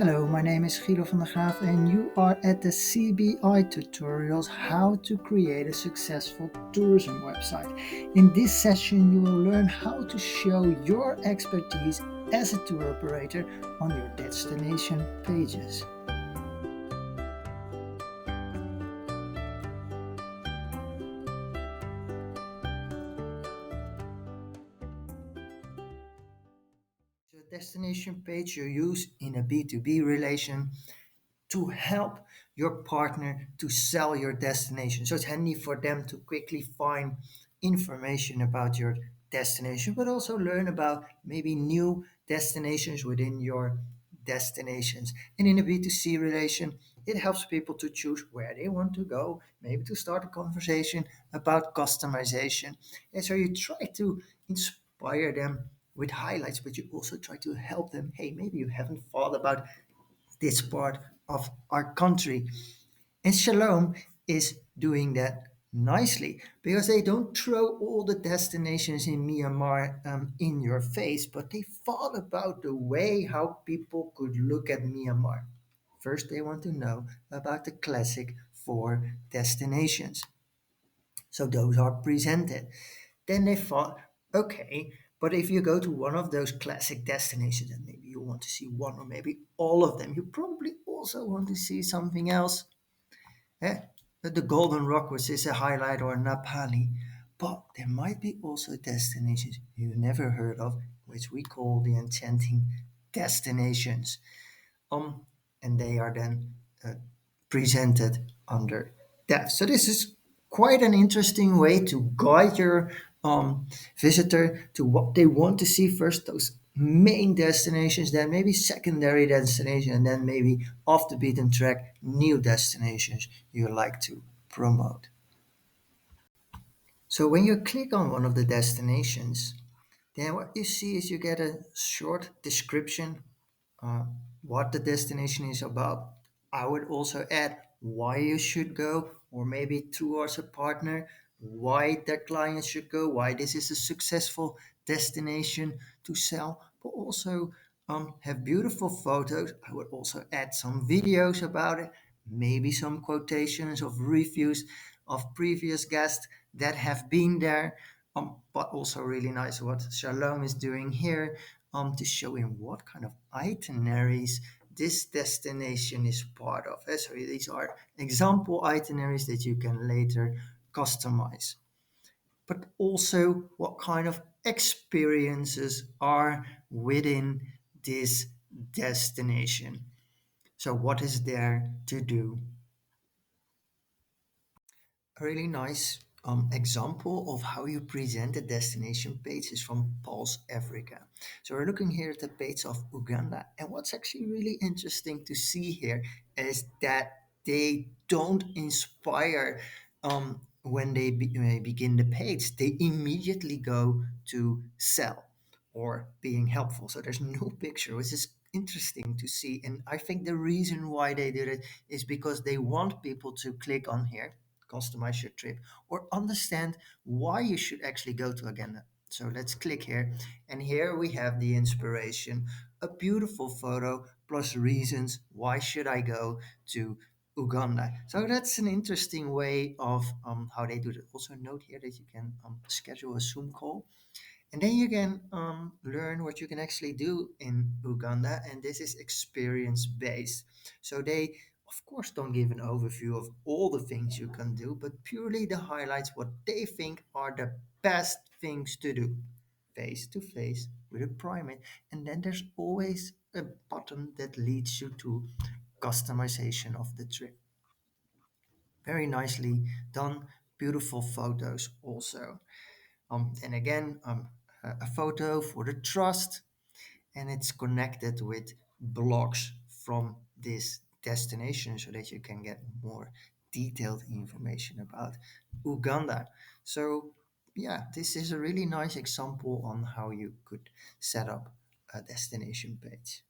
Hello, my name is Guido van der Graaf and you are at the CBI tutorials how to create a successful tourism website. In this session you will learn how to show your expertise as a tour operator on your destination pages. The destination page you use in a B2B relation to help your partner to sell your destination. So it's handy for them to quickly find information about your destination, but also learn about maybe new destinations within your destinations. And in a B2C relation, it helps people to choose where they want to go, maybe to start a conversation about customization. And so you try to inspire them with highlights, but you also try to help them. Hey, maybe you haven't thought about this part of our country. And Shalom is doing that nicely because they don't throw all the destinations in Myanmar in your face, but they thought about the way how people could look at Myanmar. First, they want to know about the classic four destinations. So those are presented. Then they thought, okay, but if you go to one of those classic destinations and maybe you want to see one or maybe all of them, you probably also want to see something else. Eh? The Golden Rock, which is a highlight, or Napali. But there might be also destinations you never heard of, which we call the enchanting destinations. Um, and they are then presented under that. So this is quite an interesting way to guide your visitor to what they want to see first, those main destinations, then maybe secondary destinations, and then maybe off the beaten track, new destinations you like to promote. So when you click on one of the destinations, then what you see is you get a short description uh, what the destination is about. I would also add why you should go, or maybe towards a partner, why their clients should go, why this is a successful destination to sell, but also have beautiful photos. I would also add some videos about it, maybe some quotations of reviews of previous guests that have been there. But also really nice what Shalom is doing here to show him what kind of itineraries this destination is part of. So these are example itineraries that you can later customize. But also what kind of experiences are within this destination. So what is there to do? A really nice example of how you present a destination page is from Pulse Africa. So we're looking here at the page of Uganda, and what's actually really interesting to see here is that they don't inspire when they begin the page. They immediately go to sell or being helpful. So there's no picture, which is interesting to see. And I think the reason why they did it is because they want people to click on here, customize your trip, or understand why you should actually go to Agenda. So let's click here. And here we have the inspiration, a beautiful photo plus reasons why should I go to Uganda. So that's an interesting way of how they do it. Also note here that you can schedule a Zoom call and then you can learn what you can actually do in Uganda, and this is experience based. So they, of course, don't give an overview of all the things you can do, but purely the highlights what they think are the best things to do face to face with a primate. And then there's always a button that leads you to customization of the trip. Very nicely done, beautiful photos also. And again, a photo for the trust, and it's connected with blogs from this destination so that you can get more detailed information about Uganda. So, yeah, this is a really nice example on how you could set up a destination page.